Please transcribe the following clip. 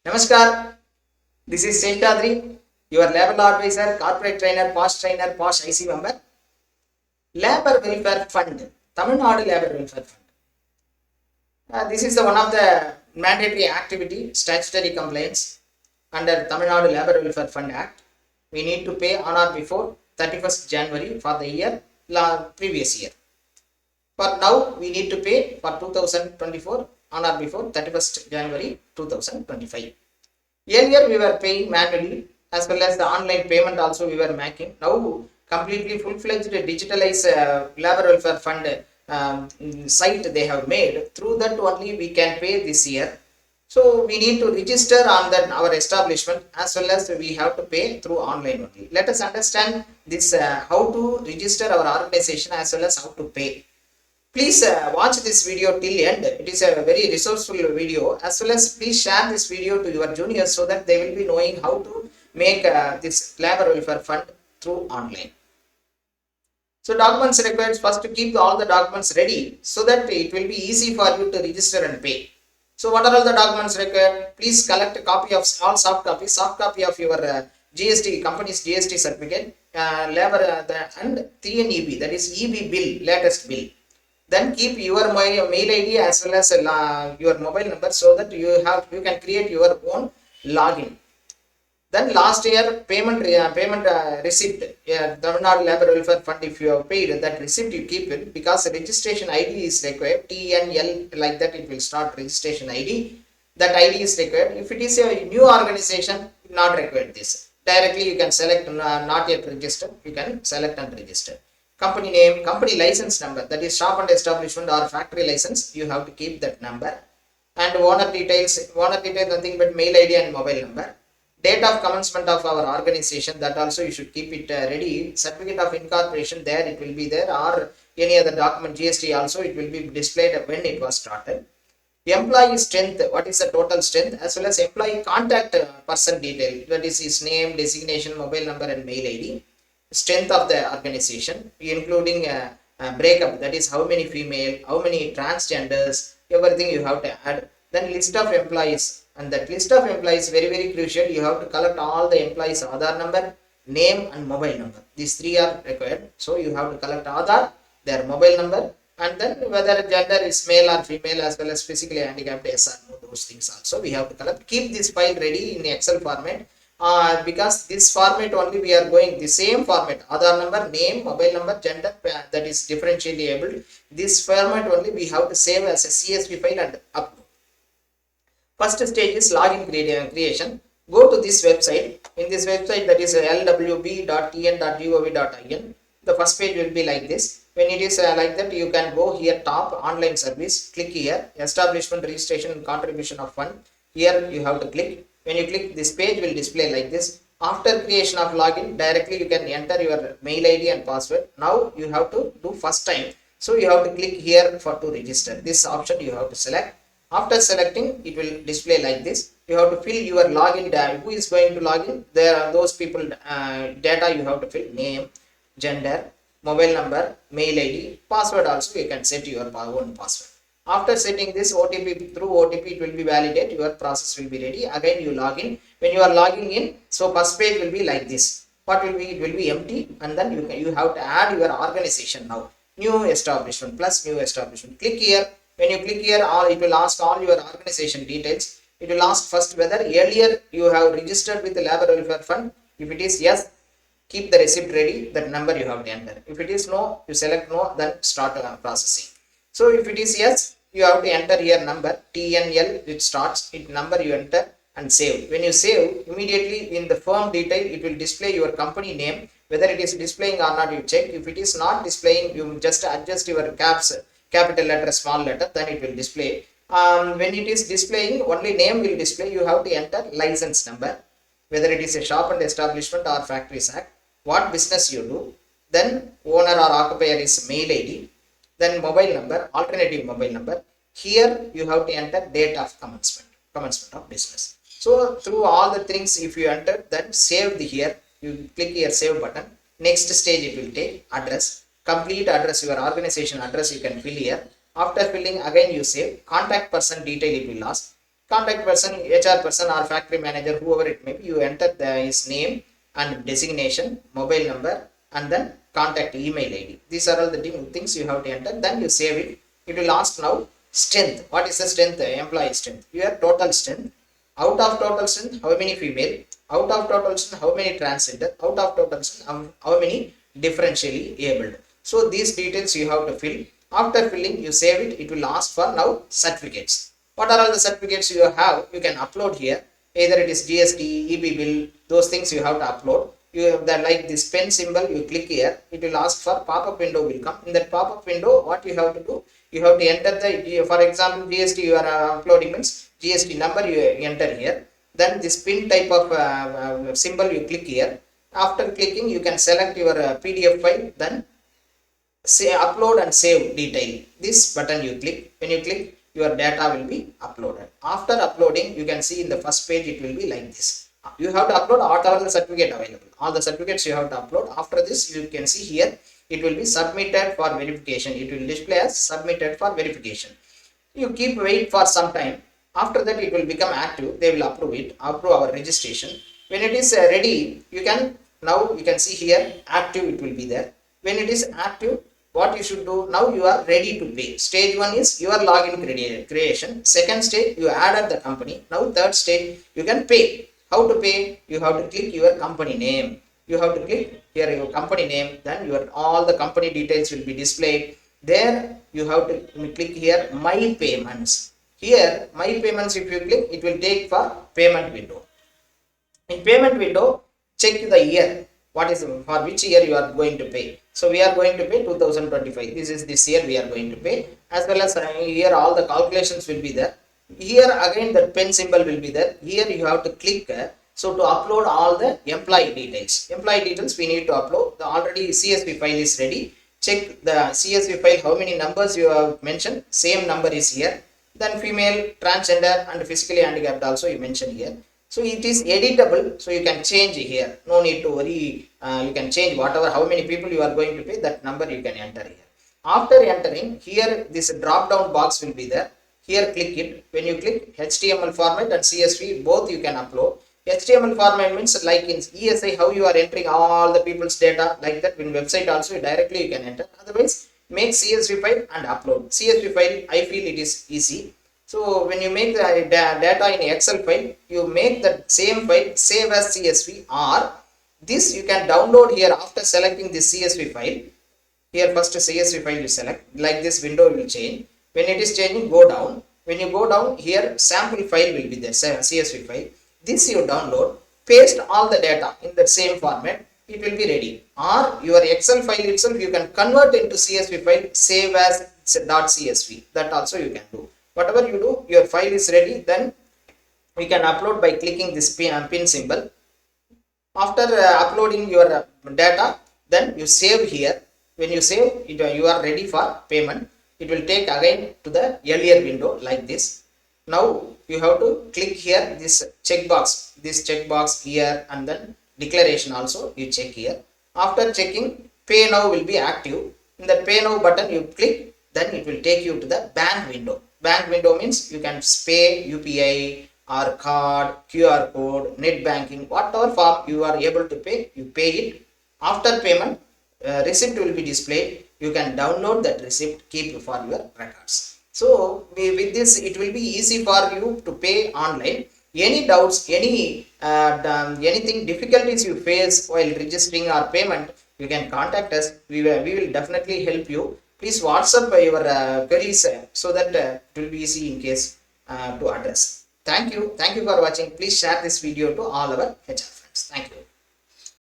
Namaskar, this is Seshadri, your labor advisor, corporate trainer, POSH IC member. Labor Welfare Fund, Tamil Nadu Labor Welfare Fund. This is one of the mandatory activity statutory compliance under Tamil Nadu Labor Welfare Fund Act. We need to pay on or before 31st January for the year previous year. For now, we need to pay for 2024 on or before 31st January 2025. Earlier, we were paying manually as well as the online payment also we were making. Now, completely full-fledged digitalized labor welfare fund site they have made. Through that only we can pay this year. So we need to register on that our establishment as well as we have to pay through online only. Let us understand this how to register our organization as well as how to pay. Please watch this video till end. It is a very resourceful video, as well as please share this video to your juniors so that they will be knowing how to make this labor welfare fund through online. So documents required, first to keep all the documents ready so that it will be easy for you to register and pay. So what are all the documents required? Please collect a copy of all soft copy of your GST company's GST certificate, labor and 3NEB, that is EB bill, latest bill. Then keep your mail ID as well as your mobile number so that you can create your own login. Then last year payment receipt, Tamil Nadu Labor Welfare Fund, if you have paid that receipt, you keep it because registration ID is required. TNL, like that it will start registration ID. That ID is required. If it is a new organization, not required this. Directly you can select not yet registered. You can select and register. Company name, company license number, that is shop and establishment or factory license, you have to keep that number. And owner details nothing but mail ID and mobile number. Date of commencement of our organization, that also you should keep it ready. Certificate of incorporation, there it will be there, or any other document, GST also it will be displayed when it was started. Employee strength, what is the total strength, as well as employee contact person detail, that is his name, designation, mobile number and mail ID. Strength of the organization, including a breakup, that is how many female, how many transgenders, everything you have to add. Then list of employees, and that list of employees very crucial. You have to collect all the employees Aadhaar number, name and mobile number. These three are required. So you have to collect Aadhaar, their mobile number, and then whether gender is male or female, as well as physically handicapped, yes or no, those things also we have to collect. Keep this file ready in Excel format. Because this format only we are going the same format, Aadhaar number, name, mobile number, gender, that is differentially able. This format only we have to save as a CSV file and upload. First stage is login creation. Go to this website. In this website, that is lwb.tn.gov.in. The first page will be like this. When it is like that, you can go here top online service, click here, establishment registration and contribution of fund. Here you have to click. When you click, this page will display like this. After creation of login, directly you can enter your mail ID and password. Now you have to do first time. So you have to click here for to register. This option you have to select. After selecting, it will display like this. You have to fill your login data. Who is going to log in? There are those people data you have to fill. Name, gender, mobile number, mail ID, password also you can set your own password. After setting this OTP, through OTP it will be validate, your process will be ready. Again you log in. When you are logging in, so first page will be like this. What will be? It will be empty, and then you have to add your organization now. New establishment plus new establishment. Click here. When you click here, it will ask all your organization details. It will ask first whether earlier you have registered with the Labor Welfare Fund. If it is yes, keep the receipt ready. That number you have to enter. If it is no, you select no, then start processing. So if it is yes, you have to enter here number TNL, it starts, it number you enter and save. When you save, immediately in the firm detail, it will display your company name. Whether it is displaying or not, you check. If it is not displaying, you just adjust your caps, capital letter, small letter, then it will display. When it is displaying, only name will display. You have to enter license number, whether it is a shop and establishment or factories act, what business you do, then owner or occupier is mail ID, then mobile number, alternative mobile number. Here you have to enter date of commencement of business. So through all the things, if you enter, then save the here, you click here save button. Next stage it will take address, complete address, your organization address you can fill here. After filling, again you save. Contact person detail it will ask. Contact person, HR person or factory manager, whoever it may be, you enter his name and designation, mobile number, and then contact email ID. These are all the things you have to enter. Then you save it. It will ask now strength. What is the strength? Employee strength. Your total strength. Out of total strength, how many female? Out of total strength, how many transgender? Out of total strength, how many differentially abled? So these details you have to fill. After filling, you save it. It will ask for now certificates. What are all the certificates you have? You can upload here. Either it is GST, EB bill, those things you have to upload. You have that, like this pen symbol, you click here. It will ask for pop-up window will come. In that pop-up window, what you have to do? You have to enter the, for example, GST you are uploading means GST number you enter here. Then this pin type of symbol you click here. After clicking, you can select your PDF file. Then say upload and save detail. This button you click. When you click, your data will be uploaded. After uploading, you can see in the first page it will be like this. You have to upload whatever the certificate available. All the certificates you have to upload. After this, you can see here it will be submitted for verification. It will display as submitted for verification. You keep wait for some time. After that, it will become active. They will approve our registration. When it is ready, you can see here active. It will be there. When it is active, what you should do now, you are ready to pay. Stage 1 is your login creation. Second stage, you added the company. Now third stage, you can pay. How to pay? You have to click your company name. You have to click here your company name. Then all the company details will be displayed. There you have to click here my payments. Here my payments, if you click, it will take for payment window. In payment window, check the year. What is for which year you are going to pay? So we are going to pay 2025. This year we are going to pay. As well as here all the calculations will be there. Here again the pen symbol will be there. Here you have to click. So to upload all the employee details. Employee details we need to upload. The already CSV file is ready. Check the CSV file, how many numbers you have mentioned. Same number is here. Then female, transgender and physically handicapped also you mentioned here. So it is editable, so you can change here. No need to worry. You can change whatever, how many people you are going to pay, that number you can enter here. After entering, here this drop down box will be there. Here click it. When you click HTML format and CSV, both you can upload. HTML format means like in ESI, how you are entering all the people's data, like that in website also directly you can enter. Otherwise, make CSV file and upload. CSV file, I feel it is easy. So when you make the data in Excel file, you make the same file, save as CSV, or this you can download here after selecting this CSV file. Here first CSV file you select, like this window will change. When it is changing, go down. When you go down, here sample file will be there, CSV file. This you download, paste all the data in the same format, it will be ready. Or your Excel file itself you can convert into CSV file, save as .csv. That also you can do. Whatever you do, your file is ready, then we can upload by clicking this pin symbol. After uploading your data, then you save here. When you save, you are ready for payment. It will take again to the earlier window like this. Now you have to click here this checkbox here, and then declaration also you check here. After checking, pay now will be active. In the pay now button you click, then it will take you to the bank window. Bank window means you can pay UPI or card, QR code, net banking, whatever form you are able to pay, you pay it. After payment, receipt will be displayed. You can download that receipt, keep for your records. So with this, it will be easy for you to pay online. Any doubts, anything difficulties you face while registering or payment, you can contact us. We will definitely help you. Please WhatsApp your queries so that it will be easy in case to address. Thank you for watching. Please share this video to all our HR friends. Thank you.